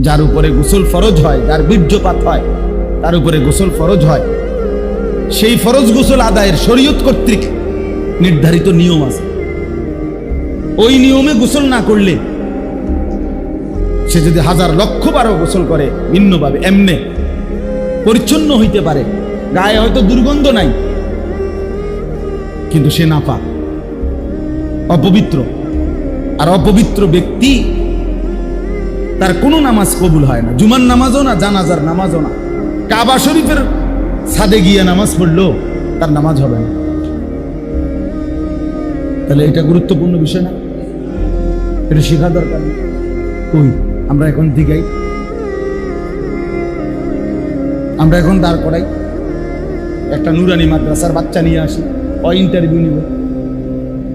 যার উপরে গোসল ফরজ হয়, যার বীর্যপাত হয়, তার উপরে গোসল ফরজ হয়, সেই ফরজ গোসল আদায়ের শরীয়ত কর্তৃক নির্ধারিত নিয়ম আছে। ওই নিয়মে গোসল না করলে সে যদি হাজার লক্ষ বারও গোসল করে ভিন্নভাবে, এমনে পরিচ্ছন্ন হইতে পারে, গায়ে হয়তো দুর্গন্ধ নাই, কিন্তু সে নাপাক, অপবিত্র। আর অপবিত্র ব্যক্তি তার কোনো নামাজ কবুল হয় না, জুমার নামাজও না, জানাজার নামাজও না। কাবা শরীফের ছাদে গিয়ে নামাজ পড়লো তার নামাজ হবে না। তাহলে এটা গুরুত্বপূর্ণ বিষয় না? এটা শেখা দরকার। কই আমরা এখন দিগাই, আমরা এখন দাঁড় করাই, একটা নুরানি মাদ্রাসার বাচ্চা নিয়ে আসি, ইন্টারভিউ নিব,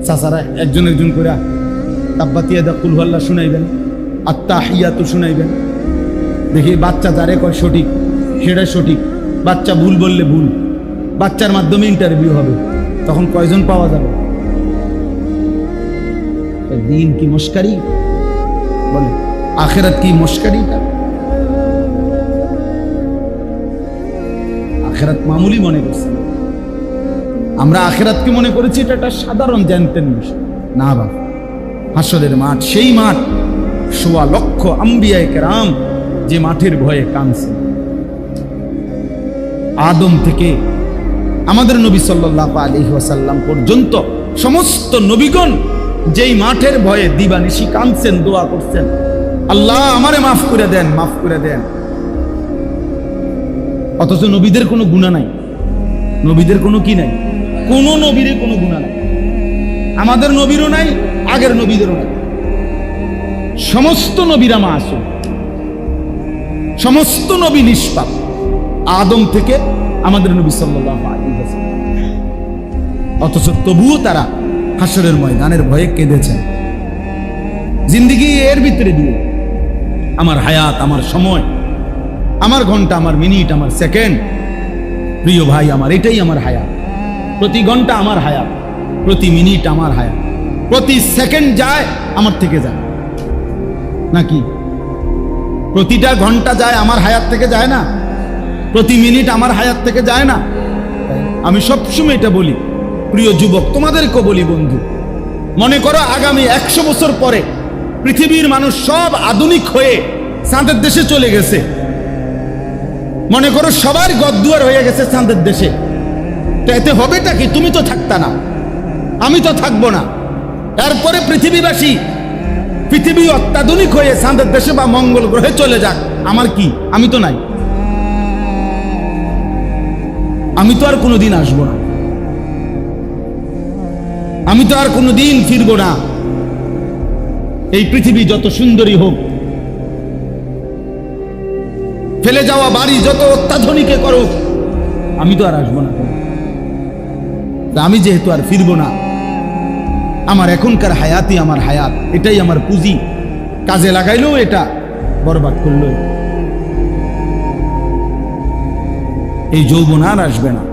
চাচারা একজন একজন করে তাব্বাতিয়া দা কুল হুয়াল্লাহ শুনাইবেন, আত্তাহিয়াতু শুনাইবেন, দেখি বাচ্চা যারে কয় সঠিক সেটা সঠিক, বাচ্চা ভুল বললে ভুল, বাচ্চার মাধ্যমে ইন্টারভিউ হবে, তখন কয়জন পাওয়া যাবে? দিন কি মস্কারি বলে, আখেরাত কি মস্কারি? আখেরাত মামুলি মনে করছি আমরা, আখেরাতকে মনে করেছি এটা একটা সাধারণ জ্ঞানতেন বিষয় না। বা হাসরের মাঠ, সেই মাঠ সোয়া লক্ষ আম্বিয়ায়ে কেরাম যে মাঠের ভয়ে কাঁদছে। আদম থেকে আমাদের নবী সাল্লাল্লাহু আলাইহি ওয়াসাল্লাম পর্যন্ত সমস্ত নবীগণ যেই মাঠের ভয়ে দিবানিশি কাঁদছেন, দোয়া করছেন, আল্লাহ আমারে মাফ করে দেন, মাফ করে দেন। অথচ নবীদের কোনো গুনাহ নাই, নবীদের কোনো কি নাই, কোন নবীর কোনো গুনাহ নাই, আমাদের নবীরও নাই, আগের নবীদেরও নাই। সমস্ত নবীরা মাসুম, সমস্ত নবী নিষ্পাপ, আদম থেকে আমাদের নবী সাল্লাল্লাহু আলাইহি ওয়াসাল্লাম। অথচ তবুও তারা হাসরের ময়দানের ভয়ে কেঁদেছেন। জিন্দেগি এর ভিতরে দিয়ে আমার হায়াত, আমার সময়, আমার ঘন্টা, আমার মিনিট, আমার সেকেন্ড, প্রিয় ভাই আমার এটাই আমার হায়াত। প্রতি ঘন্টা আমার হায়াত, প্রতি মিনিট আমার হায়াত, প্রতি সেকেন্ড যায় আমার থেকে যায় নাকি? প্রতিটা ঘন্টা যায় আমার হায়াত থেকে যায় না? প্রতি মিনিট আমার হায়াত থেকে যায় না? আমি সবসময় এটা বলি, প্রিয় যুবক তোমাদেরকেও বলি, বন্ধু, মনে করো আগামী 100 বছর পরে পৃথিবীর মানুষ সব আধুনিক হয়ে চাঁদের দেশে চলে গেছে। মনে করো সবার গদ্দুয়ার হয়ে গেছে চাঁদের দেশে, তো এতে হবেটা কি? তুমি তো থাকতা না, আমি তো থাকবো না। এরপরে পৃথিবীবাসী, পৃথিবী অত্যাধুনিক হয়ে চাঁদের দেশে বা মঙ্গল গ্রহে চলে যাক, আমার কি? আমি তো নাই, আমি তো আর কোনোদিন আসবো না, আমি তো আর কোনোদিন ফিরবো না। এই পৃথিবী যত সুন্দরী হোক, ফেলে যাওয়া বাড়ি যত অত্যাধুনিকে করো, আমি তো আর আসবো না। আমি যেহেতু আর ফিরবো না, আমার এখনকার হায়াতই আমার হায়াত, এটাই আমার পুঁজি। কাজে লাগাইলেও এটা, বরবাদ করলো এই যৌবন আর আসবে না।